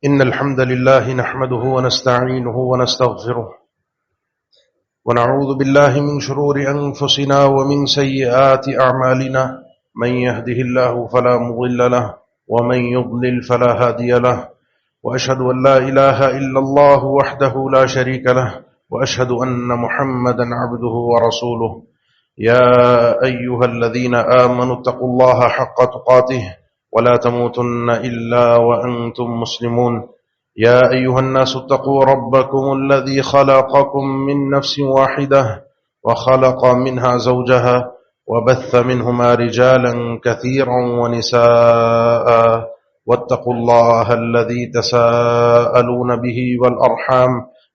إن الحمد لله نحمده ونستعينه ونستغفره ونعوذ بالله من شرور أنفسنا ومن سيئات أعمالنا من يهده الله فلا مضل له ومن يضلل فلا هادي له وأشهد أن لا إله إلا الله وحده لا شريك له وأشهد أن محمدا عبده ورسوله يا أيها الذين آمنوا اتقوا الله حق تقاته ولا تموتن إلا وأنتم مسلمون يا أيها الناس اتقوا ربكم الذي خلقكم من نفس واحدة وخلق منها زوجها وبث منهما رجالا كثيرا ونساء واتقوا الله الذي تساءلون به والأرحام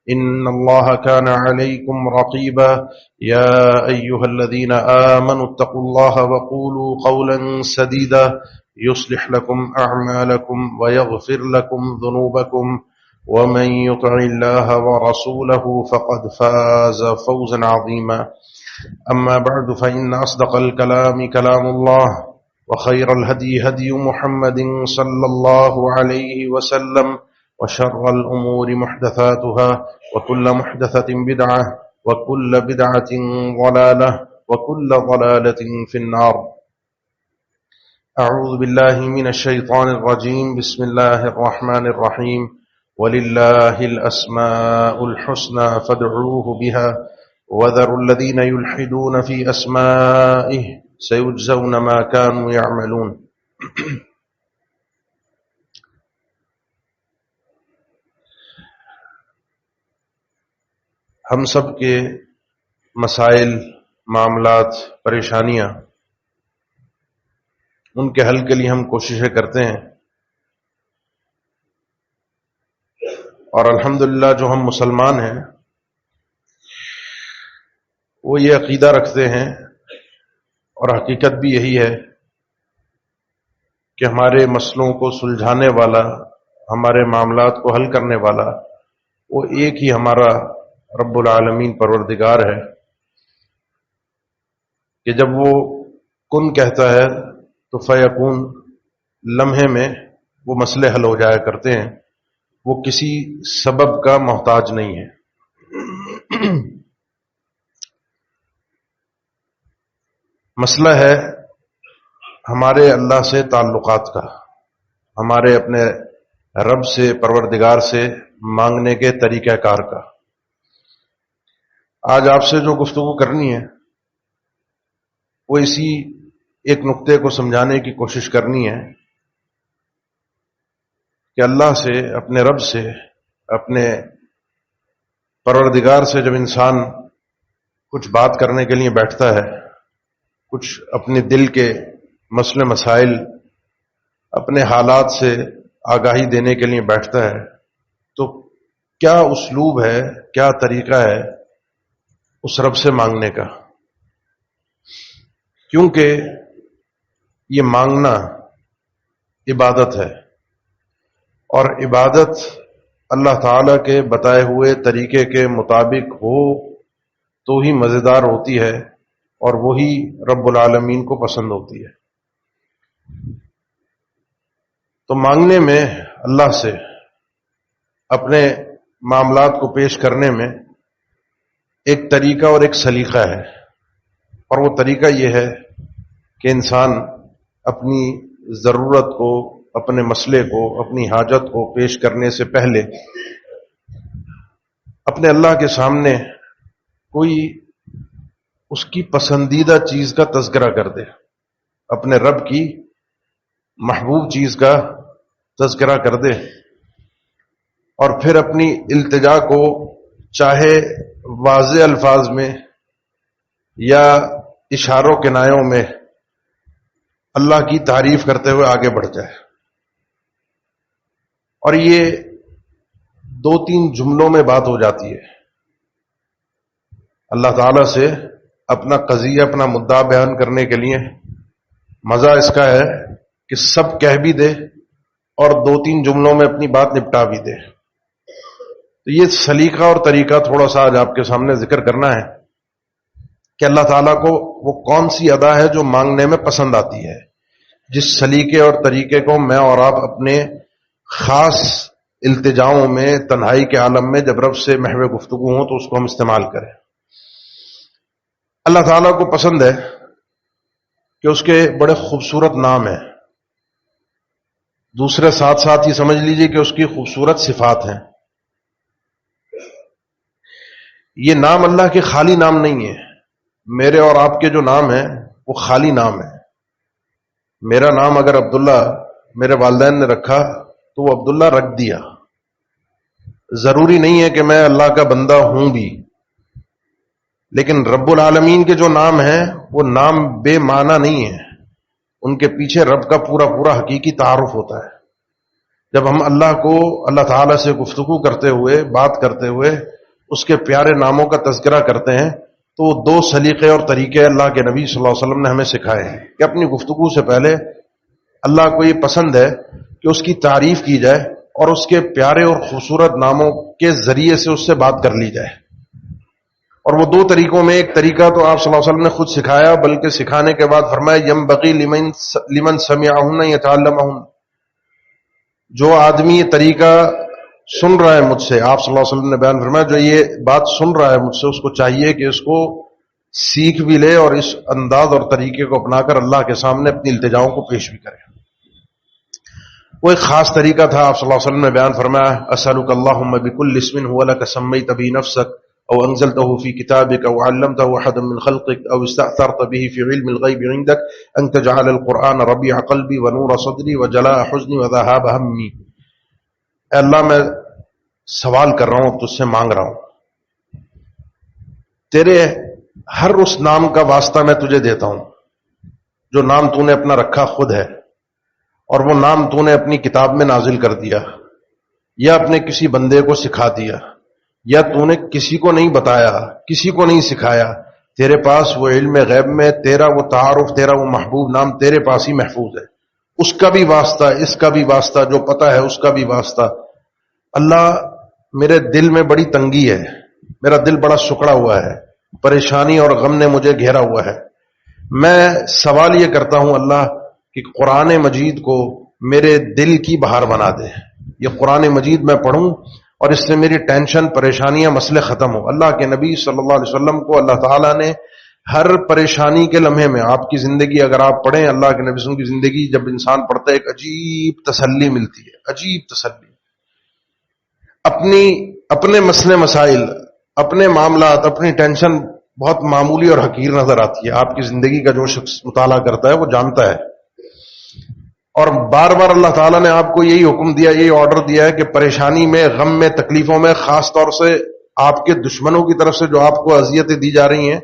إن الله كان عليكم رقيبا يا أيها الذين آمنوا اتقوا الله وقولوا قولا سديدا يصلح لكم أعمالكم ويغفر لكم ذنوبكم ومن يطع الله ورسوله فقد فاز فوزا عظيما أما بعد فإن أصدق الكلام كلام الله وخير الهدي هدي محمد صلى الله عليه وسلم وشر الأمور محدثاتها وكل محدثة بدعة وكل بدعة ضلالة وكل ضلالة في النار. أعوذ بالله من الشيطان الرجيم. بسم الله الرحمن الرحيم. ولله الأسماء الحسنى فادعوه بها وذروا الذين يلحدون في أسمائه سيجزون ما كانوا يعملون. ہم سب کے مسائل، معاملات، پریشانیاں، ان کے حل کے لیے ہم کوششیں کرتے ہیں، اور الحمدللہ جو ہم مسلمان ہیں وہ یہ عقیدہ رکھتے ہیں، اور حقیقت بھی یہی ہے کہ ہمارے مسئلوں کو سلجھانے والا، ہمارے معاملات کو حل کرنے والا وہ ایک ہی ہمارا رب العالمین پروردگار ہے، کہ جب وہ کن کہتا ہے تو فیکون، لمحے میں وہ مسئلے حل ہو جایا کرتے ہیں، وہ کسی سبب کا محتاج نہیں ہے۔ مسئلہ ہے ہمارے اللہ سے تعلقات کا، ہمارے اپنے رب سے، پروردگار سے مانگنے کے طریقہ کار کا۔ آج آپ سے جو گفتگو کرنی ہے وہ اسی ایک نقطے کو سمجھانے کی کوشش کرنی ہے کہ اللہ سے، اپنے رب سے، اپنے پروردگار سے جب انسان کچھ بات کرنے کے لیے بیٹھتا ہے، کچھ اپنے دل کے مسئلے مسائل، اپنے حالات سے آگاہی دینے کے لیے بیٹھتا ہے، تو کیا اسلوب ہے، کیا طریقہ ہے اس رب سے مانگنے کا؟ کیونکہ یہ مانگنا عبادت ہے، اور عبادت اللہ تعالیٰ کے بتائے ہوئے طریقے کے مطابق ہو تو ہی مزیدار ہوتی ہے، اور وہی رب العالمین کو پسند ہوتی ہے۔ تو مانگنے میں اللہ سے، اپنے معاملات کو پیش کرنے میں ایک طریقہ اور ایک سلیقہ ہے، اور وہ طریقہ یہ ہے کہ انسان اپنی ضرورت کو، اپنے مسئلے کو، اپنی حاجت کو پیش کرنے سے پہلے اپنے اللہ کے سامنے کوئی اس کی پسندیدہ چیز کا تذکرہ کر دے، اپنے رب کی محبوب چیز کا تذکرہ کر دے، اور پھر اپنی التجا کو چاہے واضح الفاظ میں یا اشاروں کنایوں میں اللہ کی تعریف کرتے ہوئے آگے بڑھ جائے، اور یہ دو تین جملوں میں بات ہو جاتی ہے۔ اللہ تعالیٰ سے اپنا قضیہ، اپنا مدعا بیان کرنے کے لیے مزہ اس کا ہے کہ سب کہہ بھی دے اور دو تین جملوں میں اپنی بات نپٹا بھی دے۔ تو یہ سلیقہ اور طریقہ تھوڑا سا آج آپ کے سامنے ذکر کرنا ہے کہ اللہ تعالیٰ کو وہ کون سی ادا ہے جو مانگنے میں پسند آتی ہے، جس سلیقے اور طریقے کو میں اور آپ اپنے خاص التجاؤں میں، تنہائی کے عالم میں جب رب سے محو گفتگو ہوں تو اس کو ہم استعمال کریں۔ اللہ تعالیٰ کو پسند ہے کہ اس کے بڑے خوبصورت نام ہیں، دوسرے ساتھ ساتھ یہ سمجھ لیجئے کہ اس کی خوبصورت صفات ہیں۔ یہ نام اللہ کے خالی نام نہیں ہے، میرے اور آپ کے جو نام ہیں وہ خالی نام ہے۔ میرا نام اگر عبداللہ میرے والدین نے رکھا تو وہ عبداللہ رکھ دیا، ضروری نہیں ہے کہ میں اللہ کا بندہ ہوں بھی، لیکن رب العالمین کے جو نام ہیں وہ نام بے معنی نہیں ہیں، ان کے پیچھے رب کا پورا پورا حقیقی تعارف ہوتا ہے۔ جب ہم اللہ کو، اللہ تعالیٰ سے گفتگو کرتے ہوئے، بات کرتے ہوئے اس کے پیارے ناموں کا تذکرہ کرتے ہیں تو دو سلیقے اور طریقے اللہ کے نبی صلی اللہ علیہ وسلم نے ہمیں سکھائے ہیں کہ اپنی گفتگو سے پہلے اللہ کو یہ پسند ہے کہ اس کی تعریف کی جائے اور اس کے پیارے اور خوبصورت ناموں کے ذریعے سے اس سے بات کر لی جائے۔ اور وہ دو طریقوں میں ایک طریقہ تو آپ صلی اللہ علیہ وسلم نے خود سکھایا، بلکہ سکھانے کے بعد فرمایا ینبغی لمن سمعہن یتعلمہن، جو آدمی یہ طریقہ سن رہا ہے مجھ سے، آپ صلی اللہ علیہ وسلم نے بیان فرمایا جو یہ بات سن رہا ہے مجھ سے، اس کو چاہیے کہ اس کو سیکھ بھی لے اور اس انداز اور طریقے کو اپنا کر اللہ کے سامنے اپنی التجاؤں کو پیش بھی کرے۔ وہ ایک خاص طریقہ تھا، آپ صلی اللہ علیہ وسلم نے بیان فرمایا اسألک اللہم بکل اسم هو لک سمیت به نفسک او انزلته فی کتابک او علمته احدا من خلقک او استأثرت به فی علم الغیب عندک ان تجعل القرآن ربیع قلبی ونور صدری وجلاء حزنی وذهاب ہمی۔ اے اللہ میں سوال کر رہا ہوں، تجھ سے مانگ رہا ہوں، تیرے ہر اس نام کا واسطہ میں تجھے دیتا ہوں جو نام تو نے اپنا رکھا خود ہے، اور وہ نام تو نے اپنی کتاب میں نازل کر دیا یا اپنے کسی بندے کو سکھا دیا یا تو نے کسی کو نہیں بتایا، کسی کو نہیں سکھایا، تیرے پاس وہ علم غیب میں تیرا وہ تعارف، تیرا وہ محبوب نام تیرے پاس ہی محفوظ ہے، اس کا بھی واسطہ، اس کا بھی واسطہ، جو پتہ ہے اس کا بھی واسطہ۔ اللہ میرے دل میں بڑی تنگی ہے، میرا دل بڑا سکڑا ہوا ہے، پریشانی اور غم نے مجھے گھیرا ہوا ہے، میں سوال یہ کرتا ہوں اللہ کہ قرآن مجید کو میرے دل کی بہار بنا دے، یہ قرآن مجید میں پڑھوں اور اس سے میری ٹینشن، پریشانیاں، مسئلے ختم ہو۔ اللہ کے نبی صلی اللہ علیہ وسلم کو اللہ تعالیٰ نے ہر پریشانی کے لمحے میں، آپ کی زندگی اگر آپ پڑھیں، اللہ کے نبی صلی اللہ علیہ وسلم کی زندگی جب انسان پڑھتا ہے ایک عجیب تسلی ملتی ہے، عجیب تسلی۔ اپنے مسئلے مسائل، اپنے معاملات، اپنی ٹینشن بہت معمولی اور حقیر نظر آتی ہے، آپ کی زندگی کا جو شخص مطالعہ کرتا ہے وہ جانتا ہے۔ اور بار بار اللہ تعالیٰ نے آپ کو یہی حکم دیا، یہی آرڈر دیا ہے کہ پریشانی میں، غم میں، تکلیفوں میں، خاص طور سے آپ کے دشمنوں کی طرف سے جو آپ کو اذیتیں دی جا رہی ہیں،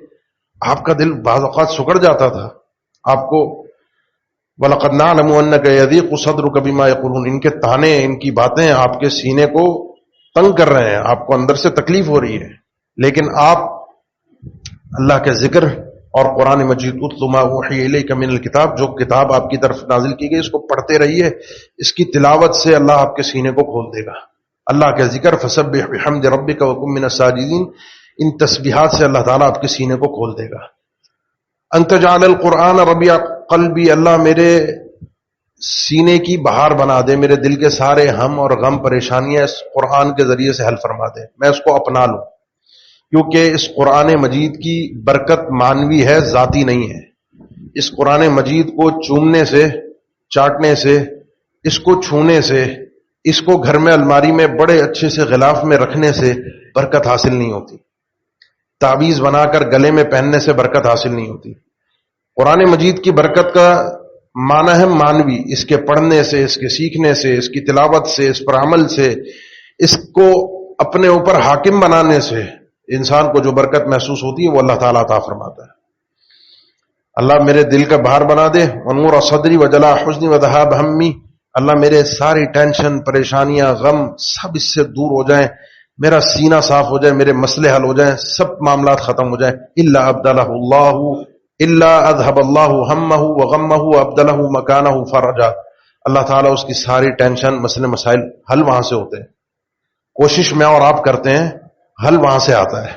آپ کا دل بعض اوقات سکڑ جاتا تھا، آپ کو وَلَقَدْ نَعْلَمُ أَنَّكَ يَضِيقُ صَدْرُكَ بِمَا يَقُولُونَ، ان کے تانے، ان کی باتیں آپ کے سینے کو تنگ کر رہے ہیں، آپ کو اندر سے تکلیف ہو رہی ہے، لیکن آپ اللہ کے ذکر اور قرآن مجید اتل ما اوحی الیک من الکتاب، جو کتاب آپ کی طرف نازل کی گئی اس کو پڑھتے رہیے، اس کی تلاوت سے اللہ آپ کے سینے کو کھول دے گا۔ اللہ کے ذکر فسبح بحمد ربک وکن من الساجدین، ان تسبیحات سے اللہ تعالیٰ آپ کے سینے کو کھول دے گا۔ انت جعل القرآن ربیع قلبی، اللہ میرے سینے کی بہار بنا دے، میرے دل کے سارے ہم اور غم، پریشانیاں اس قرآن کے ذریعے سے حل فرما دے، میں اس کو اپنا لوں، کیونکہ اس قرآن مجید کی برکت مانوی ہے، ذاتی نہیں ہے۔ اس قرآن مجید کو چومنے سے، چاٹنے سے، اس کو چھونے سے، اس کو گھر میں الماری میں بڑے اچھے سے غلاف میں رکھنے سے برکت حاصل نہیں ہوتی، تعویذ بنا کر گلے میں پہننے سے برکت حاصل نہیں ہوتی۔ قرآن مجید کی برکت کا معنی ہے مانوی، اس کے پڑھنے سے، اس کے سیکھنے سے، اس کی تلاوت سے، اس پر عمل سے، اس کو اپنے اوپر حاکم بنانے سے انسان کو جو برکت محسوس ہوتی ہے وہ اللہ تعالیٰ عطا فرماتا ہے۔ اللہ میرے دل کا بہار بنا دے، ونور صدری وجلاء حزنی وذهاب ہمی، اللہ میرے ساری ٹینشن، پریشانیاں، غم سب اس سے دور ہو جائیں، میرا سینہ صاف ہو جائے، میرے مسئلے حل ہو جائیں، سب معاملات ختم ہو جائیں۔ الا ابدلہ اللہ، الا اذهب اللہ ہمہ وغمہ وابدلہ مکانہ فرجا، اللہ تعالیٰ اس کی ساری ٹینشن، مسئلے مسائل حل وہاں سے ہوتے ہیں، کوشش میں اور آپ کرتے ہیں، حل وہاں سے آتا ہے،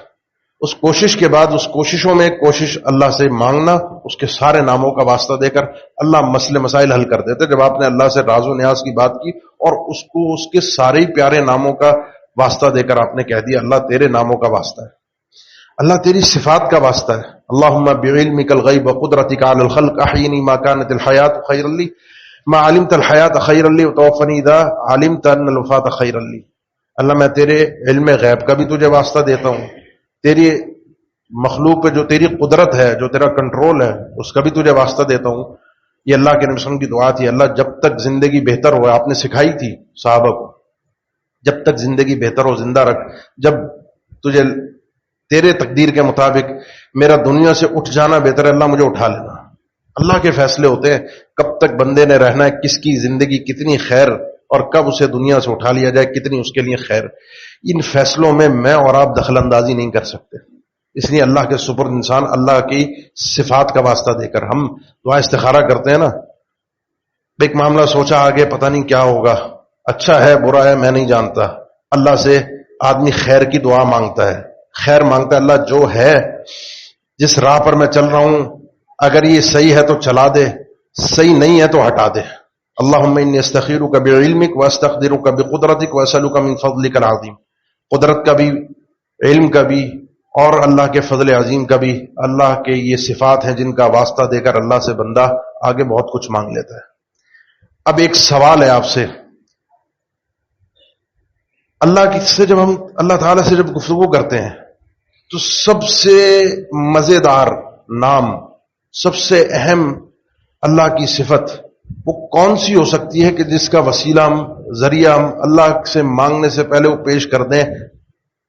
اس کوشش کے بعد اس کوششوں میں ایک کوشش اللہ سے مانگنا، اس کے سارے ناموں کا واسطہ دے کر اللہ مسئلے مسائل حل کر دیتے۔ جب آپ نے اللہ سے راز و نیاز کی بات کی اور اس کو اس کے سارے ہی پیارے ناموں کا واسطہ دے کر آپ نے کہہ دیا اللہ تیرے ناموں کا واسطہ ہے، اللہ تیری صفات کا واسطہ ہے، اللہم بعلمک الغیب وقدرتک علی الخلق احینی ما کانت الحیات خیر لی ما علمت الحیات خیر لی وتوفنی اذا علمت ان الوفات خیر لی۔ اللہ میں تیرے علم غیب کا بھی تجھے واسطہ دیتا ہوں، تیری مخلوق پہ جو تیری قدرت ہے، جو تیرا کنٹرول ہے، اس کا بھی تجھے واسطہ دیتا ہوں۔ یہ اللہ کے نبی صلی اللہ علیہ وسلم کی دعا تھی، اللہ جب تک زندگی بہتر ہو، آپ نے سکھائی تھی صحابہ کو، جب تک زندگی بہتر ہو زندہ رکھ، جب تجھے تیرے تقدیر کے مطابق میرا دنیا سے اٹھ جانا بہتر ہے اللہ مجھے اٹھا لینا۔ اللہ کے فیصلے ہوتے ہیں کب تک بندے نے رہنا ہے، کس کی زندگی کتنی خیر اور کب اسے دنیا سے اٹھا لیا جائے کتنی اس کے لیے خیر، ان فیصلوں میں اور آپ دخل اندازی نہیں کر سکتے۔ اس لیے اللہ کے سپرد انسان اللہ کی صفات کا واسطہ دے کر ہم دعا استخارہ کرتے ہیں نا، ایک معاملہ سوچا آگے پتہ نہیں کیا ہوگا، اچھا ہے برا ہے میں نہیں جانتا، اللہ سے آدمی خیر کی دعا مانگتا ہے، خیر مانگتا ہے اللہ جو ہے جس راہ پر میں چل رہا ہوں اگر یہ صحیح ہے تو چلا دے، صحیح نہیں ہے تو ہٹا دے۔ اللہم انی استخیرک بعلمک واستقدرک بقدرتک واسألک من فضلک العظیم، قدرت کا بھی، علم کا بھی اور اللہ کے فضل عظیم کا بھی، اللہ کے یہ صفات ہیں جن کا واسطہ دے کر اللہ سے بندہ آگے بہت کچھ مانگ لیتا ہے۔ اب ایک سوال ہے آپ سے، جب ہم اللہ تعالیٰ سے جب گفتگو کرتے ہیں تو سب سے مزیدار نام، سب سے اہم اللہ کی صفت وہ کون سی ہو سکتی ہے کہ جس کا وسیلہ ہم، ذریعہ ہم اللہ سے مانگنے سے پہلے وہ پیش کر دیں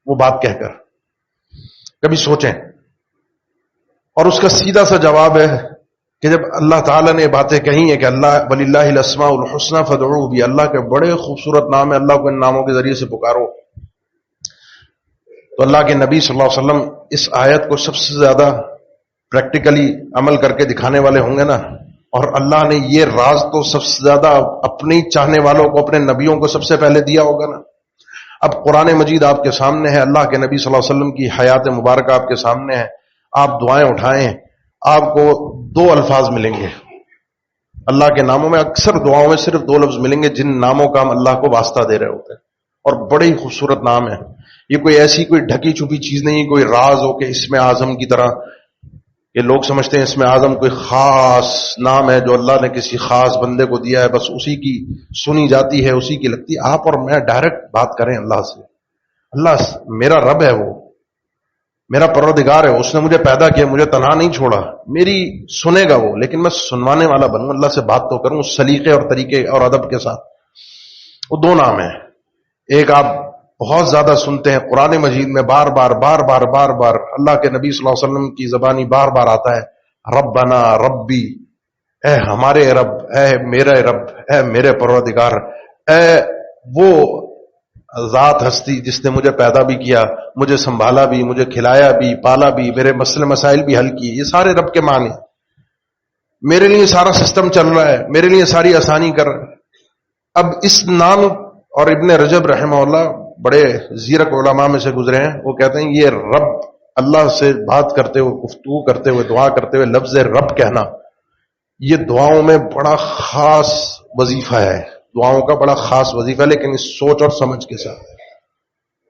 وہ بات کہہ کر؟ کبھی سوچیں۔ اور اس کا سیدھا سا جواب ہے کہ جب اللہ تعالیٰ نے باتیں کہی ہیں کہ اللہ وَلِلَّهِ الْأَسْمَاءُ الْحُسْنَى فَادْعُوهُ بِهَا، اللہ کے بڑے خوبصورت نام ہے، اللہ کو ان ناموں کے ذریعے سے پکارو، تو اللہ کے نبی صلی اللہ علیہ وسلم اس آیت کو سب سے زیادہ پریکٹیکلی عمل کر کے دکھانے والے ہوں گے نا، اور اللہ نے یہ راز تو سب سے زیادہ اپنی چاہنے والوں کو، اپنے نبیوں کو سب سے پہلے دیا ہوگا نا۔ اب قرآن مجید آپ کے سامنے ہے، اللہ کے نبی صلی اللہ علیہ وسلم کی حیات مبارکہ آپ کے سامنے ہے، آپ دعائیں اٹھائیں، آپ کو دو الفاظ ملیں گے اللہ کے ناموں میں، اکثر دعاؤں میں صرف دو لفظ ملیں گے جن ناموں کا ہم اللہ کو واسطہ دے رہے ہوتے ہیں، اور بڑے ہی خوبصورت نام ہے۔ یہ کوئی ایسی کوئی ڈھکی چھپی چیز نہیں، کوئی راز ہو کہ اسم اعظم کی طرح، کہ لوگ سمجھتے ہیں اسم اعظم کوئی خاص نام ہے جو اللہ نے کسی خاص بندے کو دیا ہے، بس اسی کی سنی جاتی ہے، اسی کی لگتی ہے۔ آپ اور میں ڈائریکٹ بات کریں اللہ سے، اللہ میرا رب ہے، وہ میرا پروردگار ہے، اس نے مجھے پیدا کیا، مجھے تنہا نہیں چھوڑا، میری سنے گا وہ، لیکن میں سنوانے والا بنوں، اللہ سے بات تو کروں اس سلیقے اور طریقے اور ادب کے ساتھ۔ وہ دو نام ہیں، ایک آپ بہت زیادہ سنتے ہیں قرآن مجید میں، بار بار اللہ کے نبی صلی اللہ علیہ وسلم کی زبانی بار بار آتا ہے، ربنا ربی، اے ہمارے رب، اے میرے رب، اے میرے پروردگار، اے وہ ذات ہستی جس نے مجھے پیدا بھی کیا، مجھے سنبھالا بھی، مجھے کھلایا بھی، پالا بھی، میرے مسئلے مسائل بھی حل کیے۔ یہ سارے رب کے معنی، میرے لیے سارا سسٹم چل رہا ہے، میرے لیے ساری آسانی کر رہا ہے۔ اب اس نام، اور ابن رجب رحمہ اللہ بڑے زیرک علماء میں سے گزرے ہیں، وہ کہتے ہیں یہ رب، اللہ سے بات کرتے ہوئے، گفتگو کرتے ہوئے، دعا کرتے ہوئے لفظ رب کہنا، یہ دعاؤں میں بڑا خاص وظیفہ ہے، دعاؤں کا بڑا خاص وظیفہ ہے، لیکن اس سوچ اور سمجھ کے ساتھ۔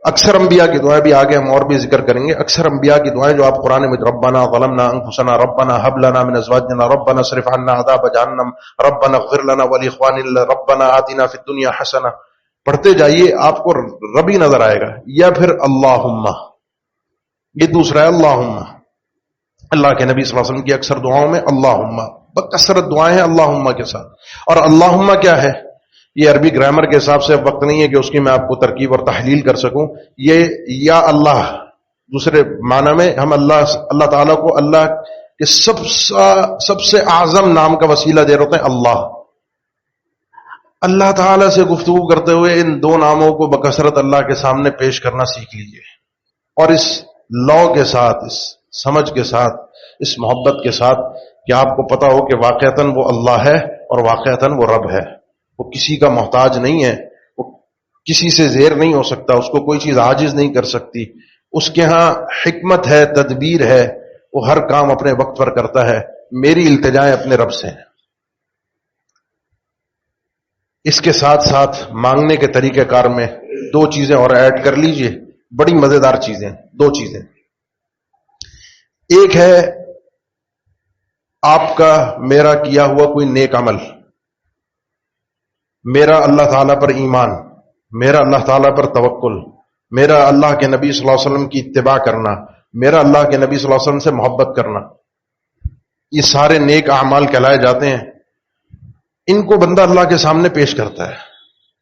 اکثر انبیاء کی دعائیں بھی آگے ہم اور بھی ذکر کریں گے، اکثر انبیاء کی دعائیں جو آپ قرآن میں، ربنا ظلمنا انفسنا ربنا هب لنا من ازواجنا ربنا اصرف عنا عذاب جہنم ربنا اغفر لنا ولاخواننا ربنا آتنا فی الدنیا حسنہ، پڑھتے جائیے آپ کو ربی نظر آئے گا۔ یا پھر اللہم، یہ دوسرا ہے اللہم، اللہ کے نبی صلی اللہ علیہ وسلم کی اکثر دعاؤں میں اللہم، بکثرت دعائیں ہیں اللہم کے ساتھ۔ اور اللہم کیا ہے، یہ عربی گرامر کے حساب سے وقت نہیں ہے کہ اس کی میں آپ کو ترکیب اور تحلیل کر سکوں۔ یہ یا اللہ، دوسرے معنی میں ہم اللہ تعالیٰ کو اللہ کے سب سے اعظم نام کا وسیلہ دے رہے ہوتے ہیں اللہ۔ اللہ تعالیٰ سے گفتگو کرتے ہوئے ان دو ناموں کو بکثرت اللہ کے سامنے پیش کرنا سیکھ لیجئے، اور اس لو کے ساتھ، اس سمجھ کے ساتھ، اس محبت کے ساتھ کہ آپ کو پتا ہو کہ واقعتاً وہ اللہ ہے اور واقعتاً وہ رب ہے، وہ کسی کا محتاج نہیں ہے، وہ کسی سے زیر نہیں ہو سکتا، اس کو کوئی چیز عاجز نہیں کر سکتی، اس کے ہاں حکمت ہے، تدبیر ہے، وہ ہر کام اپنے وقت پر کرتا ہے. میری التجائیں اپنے رب سے ہیں. اس کے ساتھ ساتھ مانگنے کے طریقہ کار میں دو چیزیں اور ایڈ کر لیجئے، بڑی مزیدار چیزیں. دو چیزیں، ایک ہے آپ کا میرا کیا ہوا کوئی نیک عمل، میرا اللہ تعالیٰ پر ایمان، میرا اللہ تعالیٰ پر توکل، میرا اللہ کے نبی صلی اللہ علیہ وسلم کی اتباع کرنا، میرا اللہ کے نبی صلی اللہ علیہ وسلم سے محبت کرنا، یہ سارے نیک اعمال کہلائے جاتے ہیں. ان کو بندہ اللہ کے سامنے پیش کرتا ہے،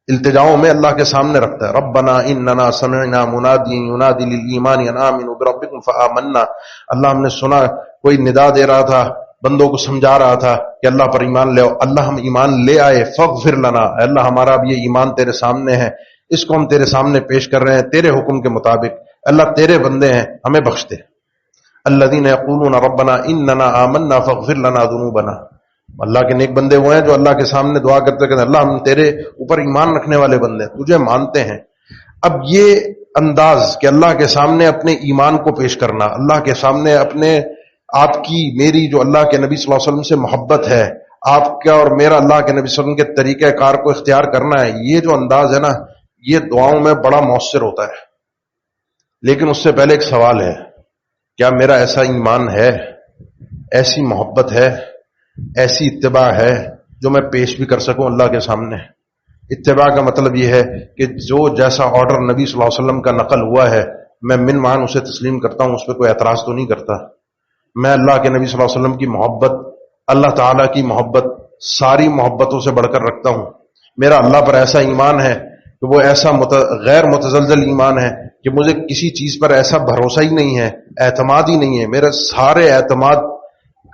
التجاؤں میں اللہ کے سامنے رکھتا ہے. ربنا اننا سمعنا منادی ینادی للایمان ان آمنوا بربکم فآمنا. اللہ ہم نے سنا کوئی ندا دے رہا تھا، بندوں کو سمجھا رہا تھا کہ اللہ پر ایمان لے آؤ. اللہ ہم ایمان لے آئے. فاغفر لنا، اے اللہ ہمارا اب یہ ایمان تیرے سامنے ہے، اس کو ہم تیرے سامنے پیش کر رہے ہیں تیرے حکم کے مطابق. اللہ تیرے بندے ہیں، ہمیں بخش دے. الذین یقولون ربنا اننا آمنا فاغفر لنا ذنوبنا. اللہ کے نیک بندے وہ ہیں جو اللہ کے سامنے دعا کرتے کہ اللہ ہم تیرے اوپر ایمان رکھنے والے بندے ہیں، تجھے مانتے ہیں. اب یہ انداز کہ اللہ کے سامنے اپنے ایمان کو پیش کرنا، اللہ کے سامنے اپنے آپ کی میری جو اللہ کے نبی صلی اللہ علیہ وسلم سے محبت ہے، آپ کا اور میرا اللہ کے نبی صلی اللہ علیہ وسلم کے طریقہ کار کو اختیار کرنا ہے، یہ جو انداز ہے نا، یہ دعاؤں میں بڑا مؤثر ہوتا ہے. لیکن اس سے پہلے ایک سوال ہے، کیا میرا ایسا ایمان ہے، ایسی محبت ہے، ایسی اتباع ہے جو میں پیش بھی کر سکوں اللہ کے سامنے؟ اتباع کا مطلب یہ ہے کہ جو جیسا آرڈر نبی صلی اللہ علیہ وسلم کا نقل ہوا ہے میں من مان اسے تسلیم کرتا ہوں، اس پہ کوئی اعتراض تو نہیں کرتا. میں اللہ کے نبی صلی اللہ علیہ وسلم کی محبت، اللہ تعالیٰ کی محبت ساری محبتوں سے بڑھ کر رکھتا ہوں. میرا اللہ پر ایسا ایمان ہے کہ وہ ایسا غیر متزلزل ایمان ہے کہ مجھے کسی چیز پر ایسا بھروسہ ہی نہیں ہے، اعتماد ہی نہیں ہے. میرے سارے اعتماد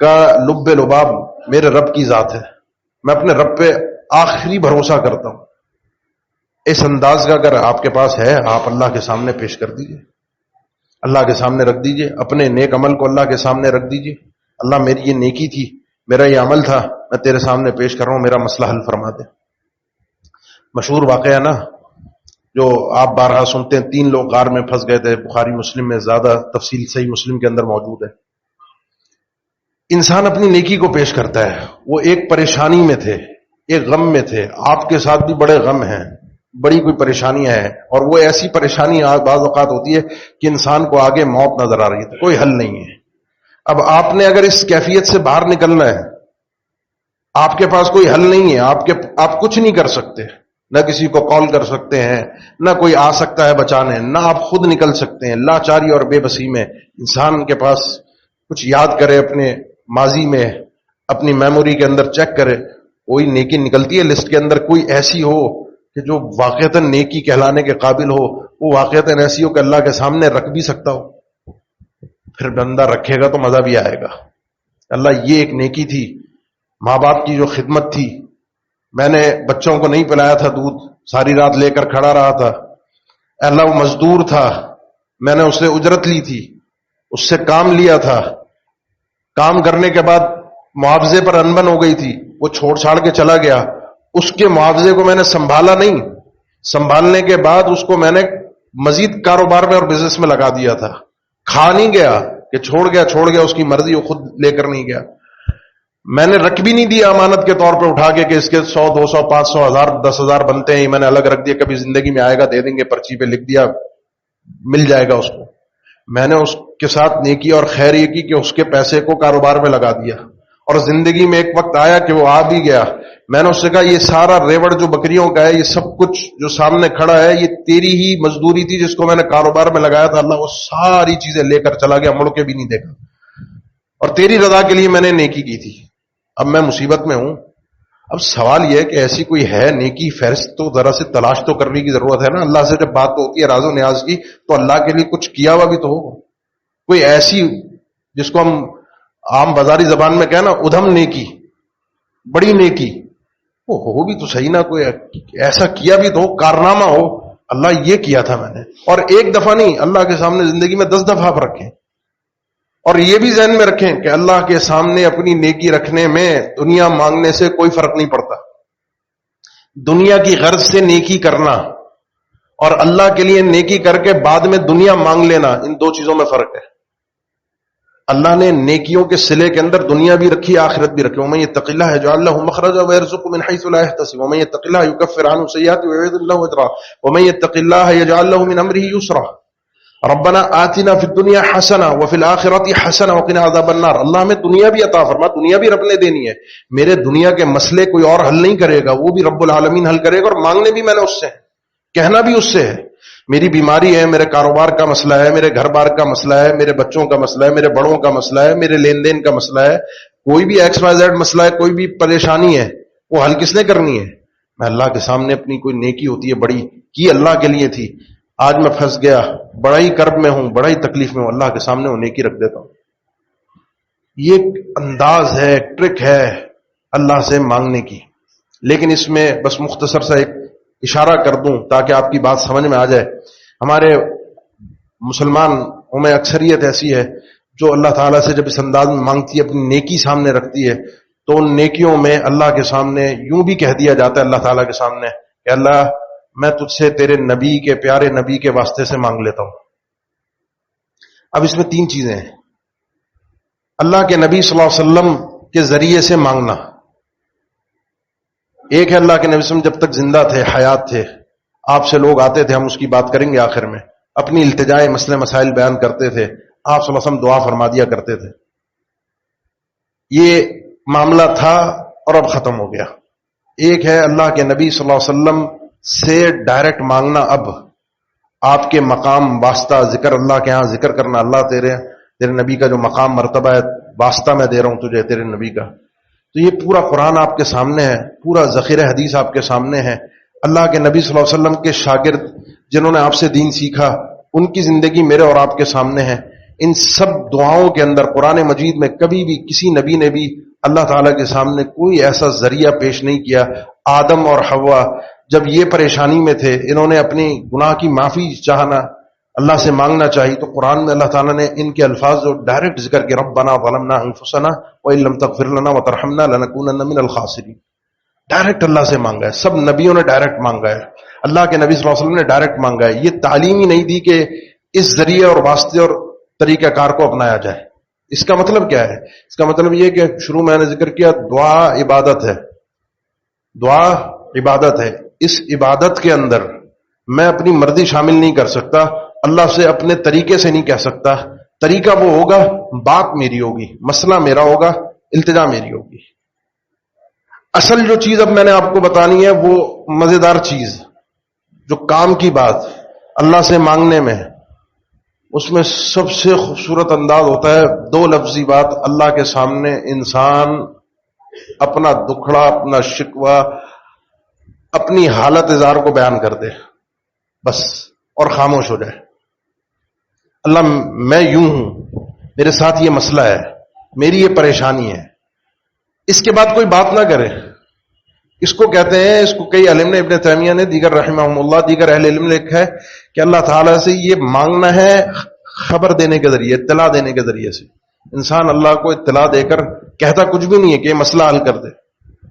کا لب لباب میرے رب کی ذات ہے، میں اپنے رب پہ آخری بھروسہ کرتا ہوں. اس انداز کا اگر آپ کے پاس ہے، آپ اللہ کے سامنے پیش کر دیجئے، اللہ کے سامنے رکھ دیجئے، اپنے نیک عمل کو اللہ کے سامنے رکھ دیجئے. اللہ میری یہ نیکی تھی، میرا یہ عمل تھا، میں تیرے سامنے پیش کر رہا ہوں، میرا مسئلہ حل فرما دے. مشہور واقعہ ہے نا جو آپ بارہا سنتے ہیں، 3 لوگ غار میں پھنس گئے تھے، بخاری مسلم میں زیادہ تفصیل صحیح مسلم کے اندر موجود ہے. انسان اپنی نیکی کو پیش کرتا ہے، وہ ایک پریشانی میں تھے، ایک غم میں تھے. آپ کے ساتھ بھی بڑے غم ہیں، بڑی کوئی پریشانیاں ہیں، اور وہ ایسی پریشانی بعض اوقات ہوتی ہے کہ انسان کو آگے موت نظر آ رہی ہے، کوئی حل نہیں ہے. اب آپ نے اگر اس کیفیت سے باہر نکلنا ہے، آپ کے پاس کوئی حل نہیں ہے، آپ کچھ نہیں کر سکتے، نہ کسی کو کال کر سکتے ہیں، نہ کوئی آ سکتا ہے بچانے، نہ آپ خود نکل سکتے ہیں. لاچاری اور بے بسی میں انسان کے پاس کچھ یاد کرے، اپنے ماضی میں اپنی میموری کے اندر چیک کرے، کوئی نیکی نکلتی ہے لسٹ کے اندر، کوئی ایسی ہو کہ جو واقعتاً نیکی کہلانے کے قابل ہو، وہ واقعتاً ایسی ہو کہ اللہ کے سامنے رکھ بھی سکتا ہو. پھر بندہ رکھے گا تو مزہ بھی آئے گا. اللہ یہ ایک نیکی تھی، ماں باپ کی جو خدمت تھی، میں نے بچوں کو نہیں پلایا تھا دودھ، ساری رات لے کر کھڑا رہا تھا. اللہ وہ مزدور تھا، میں نے اس سے اجرت لی تھی، اس سے کام لیا تھا، کام کرنے کے بعد معاوضے پر انبن ہو گئی تھی، وہ چھوڑ چھاڑ کے چلا گیا، اس کے معاوضے کو میں نے سنبھالا نہیں، سنبھالنے کے بعد اس کو میں نے مزید کاروبار میں اور بزنس میں لگا دیا تھا. کھا نہیں گیا کہ چھوڑ گیا، اس کی مرضی، وہ خود لے کر نہیں گیا. میں نے رکھ بھی نہیں دیا امانت کے طور پہ اٹھا کے کہ اس کے 100 200 500 1000 10,000 بنتے ہیں، میں نے الگ رکھ دیا، کبھی زندگی میں آئے گا دے دیں گے، پرچی پہ لکھ دیا مل جائے گا اس کو. میں نے اس کے ساتھ نیکی اور خیر یہ کی کہ اس کے پیسے کو کاروبار میں لگا دیا، اور زندگی میں ایک وقت آیا کہ وہ آ بھی گیا. میں نے اس سے کہا یہ سارا ریوڑ جو بکریوں کا ہے، یہ سب کچھ جو سامنے کھڑا ہے، یہ تیری ہی مزدوری تھی جس کو میں نے کاروبار میں لگایا تھا. اللہ وہ ساری چیزیں لے کر چلا گیا، مڑ کے بھی نہیں دیکھا، اور تیری رضا کے لیے میں نے نیکی کی تھی. اب میں مصیبت میں ہوں. اب سوال یہ ہے کہ ایسی کوئی ہے نیکی فہرست، تو ذرا سے تلاش تو کرنے کی ضرورت ہے نا. اللہ سے جب بات ہوتی ہے راز و نیاز کی، تو اللہ کے لیے کچھ کیا ہوا بھی تو ہو، کوئی ایسی جس کو ہم عام بازاری زبان میں کہنا ادھم نیکی، بڑی نیکی، وہ ہو بھی تو صحیح نا، کوئی ایسا کیا بھی تو ہو، کارنامہ ہو، اللہ یہ کیا تھا میں نے. اور ایک دفعہ نہیں، اللہ کے سامنے زندگی میں 10 دفعہ آپ رکھیں. اور یہ بھی ذہن میں رکھیں کہ اللہ کے سامنے اپنی نیکی رکھنے میں دنیا مانگنے سے کوئی فرق نہیں پڑتا. دنیا کی غرض سے نیکی کرنا اور اللہ کے لیے نیکی کر کے بعد میں دنیا مانگ لینا، ان دو چیزوں میں فرق ہے۔ اللہ نے نیکیوں کے صلے کے اندر دنیا بھی رکھی، آخرت بھی رکھی۔ وَمَن يَتَّقِ اللَّهَ يَجْعَل لَّهُ مَخْرَجًا وَيَرْزُقْهُ مِنْ حَيْثُ لَا يَحْتَسِبُ وَمَن يَتَّقِ اللَّهَ يُكَفِّرْ عَنْهُ سَيِّئَاتِهِ وَيُعْظِمْ لَهُ أَجْرًا وَمَن يَتَّقِ اللَّهَ يَجْعَل لَّهُ مِنْ أَمْرِهِ يُسْرًا رَبَّنَا آتِنَا فِي الدُّنْيَا حَسَنَةً وَفِي الْآخِرَةِ حَسَنَةً وَقِنَا عَذَابَ النَّارِ۔ اللہ ہمیں دنیا بھی عطا فرما، دنیا بھی رب نے دینی ہے، میرے دنیا کے مسئلے کوئی اور حل نہیں کرے گا، وہ بھی رب العالمین حل کرے گا، اور مانگنے بھی میں نے اس سے ہے، کہنا بھی اس سے ہے۔ میری بیماری ہے، میرے کاروبار کا مسئلہ ہے، میرے گھر بار کا مسئلہ ہے، میرے بچوں کا مسئلہ ہے، میرے بڑوں کا مسئلہ ہے، میرے لین دین کا مسئلہ ہے، کوئی بھی ایکس وائی زیڈ مسئلہ ہے، کوئی بھی پریشانی ہے، وہ حل کس نے کرنی ہے؟ میں اللہ کے سامنے اپنی کوئی نیکی ہوتی ہے بڑی کی اللہ کے لیے تھی، آج میں پھنس گیا، بڑا ہی کرب میں ہوں، بڑا ہی تکلیف میں ہوں، اللہ کے سامنے وہ نیکی رکھ دیتا ہوں۔ یہ ایک انداز ہے، ایک ٹرک ہے اللہ سے مانگنے کی۔ لیکن اس میں بس مختصر سا ایک اشارہ کر دوں تاکہ آپ کی بات سمجھ میں آ جائے۔ ہمارے مسلمانوں میں اکثریت ایسی ہے جو اللہ تعالیٰ سے جب اس انداز میں مانگتی ہے، اپنی نیکی سامنے رکھتی ہے، تو ان نیکیوں میں اللہ کے سامنے یوں بھی کہہ دیا جاتا ہے اللہ تعالیٰ کے سامنے کہ اللہ میں تجھ سے تیرے نبی کے، پیارے نبی کے واسطے سے مانگ لیتا ہوں۔ اب اس میں تین چیزیں ہیں۔ اللہ کے نبی صلی اللہ علیہ وسلم کے ذریعے سے مانگنا، ایک ہے اللہ کے نبی صلی اللہ علیہ وسلم جب تک زندہ تھے، حیات تھے، آپ سے لوگ آتے تھے، ہم اس کی بات کریں گے آخر میں، اپنی التجائے مسئلے مسائل بیان کرتے تھے، آپ صلی اللہ علیہ وسلم دعا فرما دیا کرتے تھے۔ یہ معاملہ تھا اور اب ختم ہو گیا۔ ایک ہے اللہ کے نبی صلی اللہ علیہ وسلم سے ڈائریکٹ مانگنا، اب آپ کے مقام واسطہ ذکر، اللہ کے ہاں ذکر کرنا، اللہ تیرے نبی کا جو مقام مرتبہ ہے، واسطہ میں دے رہا ہوں تجھے تیرے نبی کا۔ تو یہ پورا قرآن آپ کے سامنے ہے، پورا ذخیرہ حدیث آپ کے سامنے ہے، اللہ کے نبی صلی اللہ علیہ وسلم کے شاگرد جنہوں نے آپ سے دین سیکھا، ان کی زندگی میرے اور آپ کے سامنے ہے۔ ان سب دعاؤں کے اندر قرآن مجید میں کبھی بھی کسی نبی نے بھی اللہ تعالیٰ کے سامنے کوئی ایسا ذریعہ پیش نہیں کیا۔ آدم اور حوا جب یہ پریشانی میں تھے، انہوں نے اپنی گناہ کی معافی چاہنا، اللہ سے مانگنا چاہیے، تو قرآن میں اللہ تعالیٰ نے ان کے الفاظ جو ڈائریکٹ ذکر کے ربنا ظلمنا انفسنا وان لم تغفر لنا وترحمنا لنکونن من الخاسرین، ڈائریکٹ اللہ سے مانگا ہے۔ سب نبیوں نے ڈائریکٹ مانگا ہے، اللہ کے نبی صلی اللہ علیہ وسلم نے ڈائریکٹ مانگا ہے۔ یہ تعلیم ہی نہیں دی کہ اس ذریعے اور واسطے اور طریقہ کار کو اپنایا جائے۔ اس کا مطلب کیا ہے؟ اس کا مطلب یہ کہ شروع میں نے ذکر کیا، دعا عبادت ہے، دعا عبادت ہے۔ اس عبادت کے اندر میں اپنی مرضی شامل نہیں کر سکتا، اللہ سے اپنے طریقے سے نہیں کہہ سکتا۔ طریقہ وہ ہوگا، بات میری ہوگی، مسئلہ میرا ہوگا، التجا میری ہوگی۔ اصل جو چیز اب میں نے آپ کو بتانی ہے، وہ مزیدار چیز جو کام کی بات اللہ سے مانگنے میں، اس میں سب سے خوبصورت انداز ہوتا ہے دو لفظی بات۔ اللہ کے سامنے انسان اپنا دکھڑا، اپنا شکوہ، اپنی حالت اظہار کو بیان کر دے بس، اور خاموش ہو جائے۔ اللہ میں یوں ہوں، میرے ساتھ یہ مسئلہ ہے، میری یہ پریشانی ہے، اس کے بعد کوئی بات نہ کرے۔ اس کو کہتے ہیں، اس کو کئی علم نے، ابن تیمیہ نے، دیگر رحمہم اللہ، دیگر اہل علم نے لکھا ہے کہ اللہ تعالیٰ سے یہ مانگنا ہے خبر دینے کے ذریعے، اطلاع دینے کے ذریعے سے۔ انسان اللہ کو اطلاع دے کر کہتا کچھ بھی نہیں ہے کہ یہ مسئلہ حل کر دے،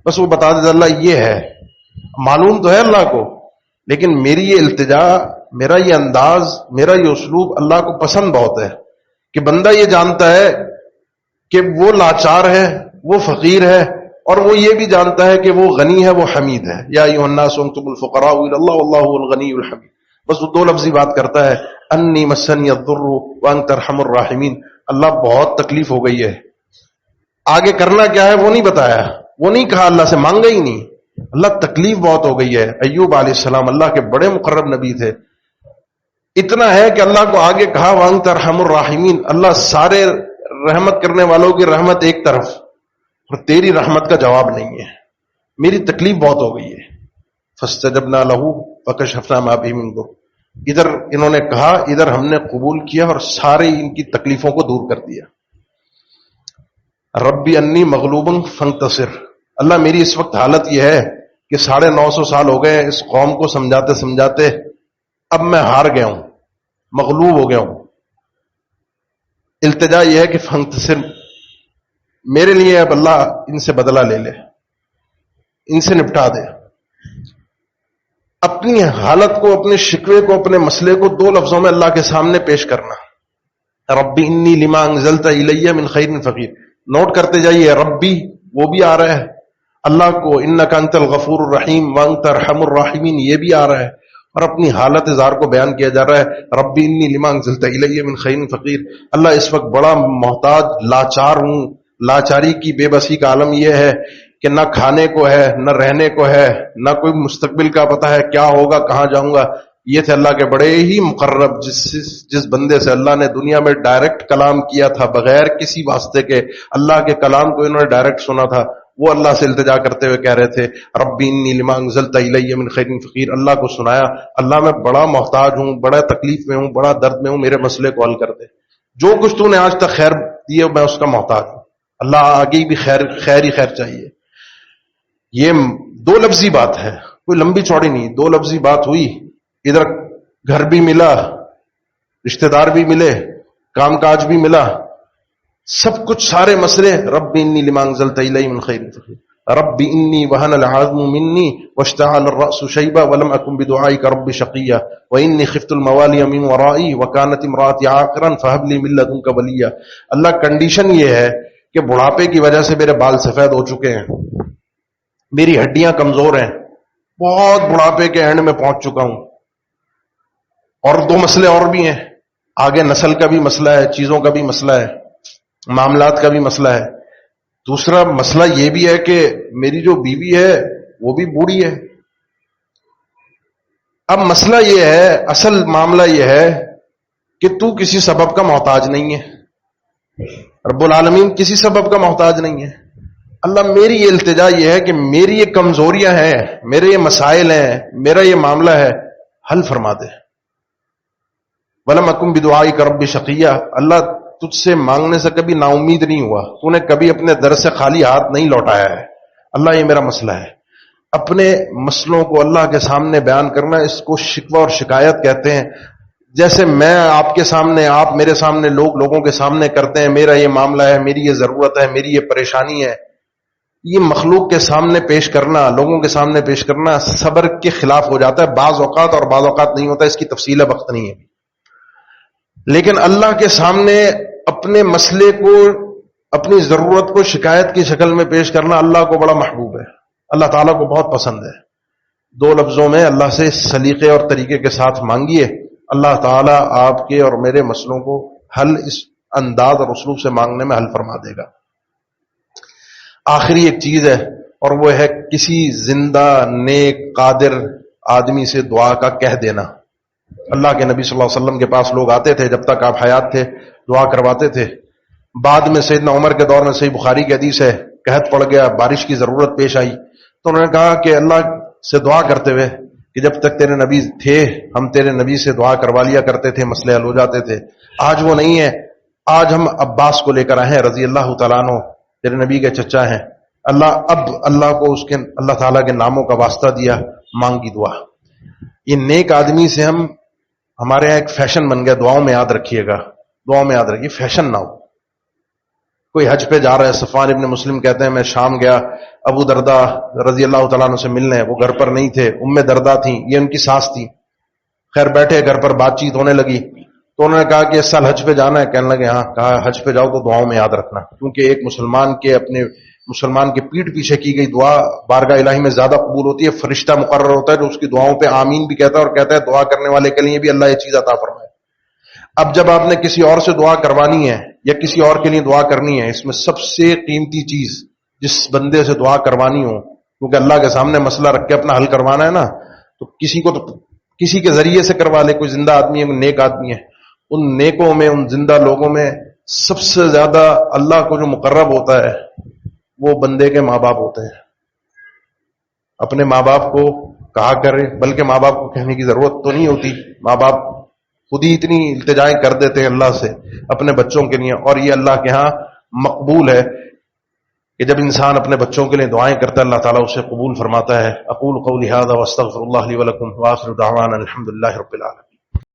بس وہ بتا دے اللہ یہ ہے، معلوم تو ہے اللہ کو، لیکن میری یہ التجا، میرا یہ انداز، میرا یہ اسلوب اللہ کو پسند بہت ہے کہ بندہ یہ جانتا ہے کہ وہ لاچار ہے، وہ فقیر ہے، اور وہ یہ بھی جانتا ہے کہ وہ غنی ہے، وہ حمید ہے۔ یا ایھا الناس انتم الفقراء الی اللہ واللہ هو الغنی الحمید۔ بس وہ دو لفظی بات کرتا ہے، انی مسنی الضر وانت ارحم الراحمین۔ اللہ بہت تکلیف ہو گئی ہے، آگے کرنا کیا ہے وہ نہیں بتایا، وہ نہیں کہا، اللہ سے مانگا ہی نہیں۔ اللہ تکلیف بہت ہو گئی ہے۔ ایوب علیہ السلام اللہ کے بڑے مقرب نبی تھے، اتنا ہے کہ اللہ کو آگے کہا وانت ارحم الراحمین، اللہ سارے رحمت کرنے والوں کی رحمت ایک طرف، اور تیری رحمت کا جواب نہیں ہے، میری تکلیف بہت ہو گئی ہے۔ فاستجبنا له فکشفنا ما به من ضر، ادھر انہوں نے کہا، ادھر ہم نے قبول کیا اور سارے ان کی تکلیفوں کو دور کر دیا۔ ربی انی مغلوب فانتصر، اللہ میری اس وقت حالت یہ ہے کہ 950 سال ہو گئے اس قوم کو سمجھاتے سمجھاتے، اب میں ہار گیا ہوں، مغلوب ہو گیا ہوں۔ التجا یہ ہے کہ فانتصر، میرے لیے اب اللہ ان سے بدلہ لے لے، ان سے نپٹا دے۔ اپنی حالت کو، اپنے شکوے کو، اپنے مسئلے کو 2 لفظوں میں اللہ کے سامنے پیش کرنا. ربی انی لما انزلت الی من خیر فقیر. نوٹ کرتے جائیے، ربی وہ بھی آ رہا ہے اللہ کو، انک انت الغفور الرحیم وانت ارحم الراحمین یہ بھی آ رہا ہے، اور اپنی حالت زار کو بیان کیا جا رہا ہے، ربی انی لما انزلت الی من خیر فقیر. اللہ اس وقت بڑا محتاج لاچار ہوں. لاچاری کی بے بسی کا عالم یہ ہے کہ نہ کھانے کو ہے، نہ رہنے کو ہے، نہ کوئی مستقبل کا پتہ ہے کیا ہوگا، کہاں جاؤں گا. یہ تھے اللہ کے بڑے ہی مقرب، جس بندے سے اللہ نے دنیا میں ڈائریکٹ کلام کیا تھا بغیر کسی واسطے کے. اللہ کے کلام کو انہوں نے ڈائریکٹ سنا تھا. وہ اللہ سے التجا کرتے ہوئے کہہ رہے تھے ربی انی لما انزلت الی من خیر فقیر. اللہ کو سنایا، اللہ میں بڑا محتاج ہوں، بڑا تکلیف میں ہوں، بڑا درد میں ہوں، میرے مسئلے کو حل کر دے. جو کچھ تو نے آج تک خیر دی ہے میں اس کا محتاج ہوں. اللہ آگے بھی خیر ہی خیر چاہیے. یہ 2 لفظی بات ہے، کوئی لمبی چوڑی نہیں. 2 لفظی بات ہوئی، ادھر گھر بھی ملا، رشتہ دار بھی ملے، کام کاج بھی ملا، سب کچھ سارے مسئلے. رب انی لما انزلت الی من خیر فقیر. رب انی وہن العظم منی واشتعل الراس شیبا ولم اکن بدعائک رب شقیا وانی خفت الموالی من ورائی وکانت امراتی عاقرا فہب لی من لدنک ولیا. اللہ کنڈیشن یہ ہے کہ بڑھاپے کی وجہ سے میرے بال سفید ہو چکے ہیں، میری ہڈیاں کمزور ہیں، بہت بڑھاپے کے اینڈ میں پہنچ چکا ہوں. اور 2 مسئلے اور بھی ہیں آگے، نسل کا بھی مسئلہ ہے، چیزوں کا بھی مسئلہ ہے، معاملات کا بھی مسئلہ ہے. دوسرا مسئلہ یہ بھی ہے کہ میری جو بیوی ہے وہ بھی بوڑھی ہے. اب مسئلہ یہ ہے، اصل معاملہ یہ ہے کہ تو کسی سبب کا محتاج نہیں ہے، رب العالمین کسی سبب کا محتاج نہیں ہے. اللہ میری یہ التجا یہ ہے کہ میری یہ کمزوریاں ہیں، میرے یہ مسائل ہیں، میرا یہ معاملہ ہے، حل فرما دے. وَلَمْ أَكُنْ بِدُعَائِكَ رَبِّ شَقِيًّا. اللہ تجھ سے مانگنے سے کبھی نا امید نہیں ہوا، تو نے کبھی اپنے در سے خالی ہاتھ نہیں لوٹایا ہے. اللہ یہ میرا مسئلہ ہے. اپنے مسئلوں کو اللہ کے سامنے بیان کرنا، اس کو شکوہ اور شکایت کہتے ہیں. جیسے میں آپ کے سامنے، آپ میرے سامنے، لوگوں کے سامنے کرتے ہیں میرا یہ معاملہ ہے، میری یہ ضرورت ہے، میری یہ پریشانی ہے. یہ مخلوق کے سامنے پیش کرنا، لوگوں کے سامنے پیش کرنا صبر کے خلاف ہو جاتا ہے بعض اوقات، اور بعض اوقات نہیں ہوتا. اس کی تفصیل وقت نہیں ہے. لیکن اللہ کے سامنے اپنے مسئلے کو، اپنی ضرورت کو شکایت کی شکل میں پیش کرنا اللہ کو بڑا محبوب ہے، اللہ تعالیٰ کو بہت پسند ہے. 2 لفظوں میں اللہ سے سلیقے اور طریقے کے ساتھ مانگیے، اللہ تعالیٰ آپ کے اور میرے مسئلوں کو حل اس انداز اور اسلوب سے مانگنے میں حل فرما دے گا. آخری ایک چیز ہے، اور وہ ہے کسی زندہ نیک قادر آدمی سے دعا کا کہہ دینا. اللہ کے نبی صلی اللہ علیہ وسلم کے پاس لوگ آتے تھے، جب تک آپ حیات تھے دعا کرواتے تھے. بعد میں سیدنا عمر کے دور میں، صحیح بخاری کی حدیث ہے، قحط پڑ گیا، بارش کی ضرورت پیش آئی، تو انہوں نے کہا کہ اللہ سے دعا کرتے ہوئے کہ جب تک تیرے نبی تھے ہم تیرے نبی سے دعا کروا لیا کرتے تھے، مسئلے حل ہو جاتے تھے. آج وہ نہیں ہے، آج ہم عباس کو لے کر آئے ہیں رضی اللہ تعالیٰ عنہ، تیرے نبی کے چچا ہیں. اللہ کو اس کے اللہ تعالیٰ کے ناموں کا واسطہ دیا، مانگی دعا. یہ نیک آدمی سے ہمارے یہاں ایک فیشن بن گیا، دعاؤں میں یاد رکھیے گا، دعاؤں میں یاد رکھیے، فیشن نہ ہو. کوئی حج پہ جا رہا ہے، صفوان ابن مسلم کہتے ہیں میں شام گیا ابو دردہ رضی اللہ تعالیٰ عنہ سے ملنے، وہ گھر پر نہیں تھے، ام دردہ تھیں، یہ ان کی ساس تھی. خیر بیٹھے گھر پر بات چیت ہونے لگی، تو انہوں نے کہا کہ اس سال حج پہ جانا ہے؟ کہنے لگے ہاں. کہا حج پہ جاؤ تو دعاؤں میں یاد رکھنا، کیونکہ ایک مسلمان کے پیٹھ پیچھے کی گئی دعا بارگاہ الہی میں زیادہ قبول ہوتی ہے. فرشتہ مقرر ہوتا ہے جو اس کی دعاؤں پہ آمین بھی کہتا ہے، اور کہتا ہے دعا کرنے والے کے لیے بھی اللہ یہ چیز عطا فرمائے. اب جب آپ نے کسی اور سے دعا کروانی ہے یا کسی اور کے لیے دعا کرنی ہے، اس میں سب سے قیمتی چیز جس بندے سے دعا کروانی ہو، کیونکہ اللہ کے سامنے مسئلہ رکھ کے اپنا حل کروانا ہے نا، تو کسی کے ذریعے سے کروا لے. کوئی زندہ آدمی ہے، کوئی نیک آدمی ہے، ان نیکوں میں، ان زندہ لوگوں میں سب سے زیادہ اللہ کو جو مقرب ہوتا ہے وہ بندے کے ماں باپ ہوتے ہیں. اپنے ماں باپ کو کہا کرے، بلکہ ماں باپ کو کہنے کی ضرورت تو نہیں ہوتی، ماں باپ خود ہی اتنی التجائیں کر دیتے ہیں اللہ سے اپنے بچوں کے لیے. اور یہ اللہ کے ہاں مقبول ہے کہ جب انسان اپنے بچوں کے لیے دعائیں کرتا ہے اللہ تعالیٰ اسے قبول فرماتا ہے. اقول قولی ھذا واستغفر اللہ لی ولکم وآخر دعوانا الحمد للہ رب العالمین.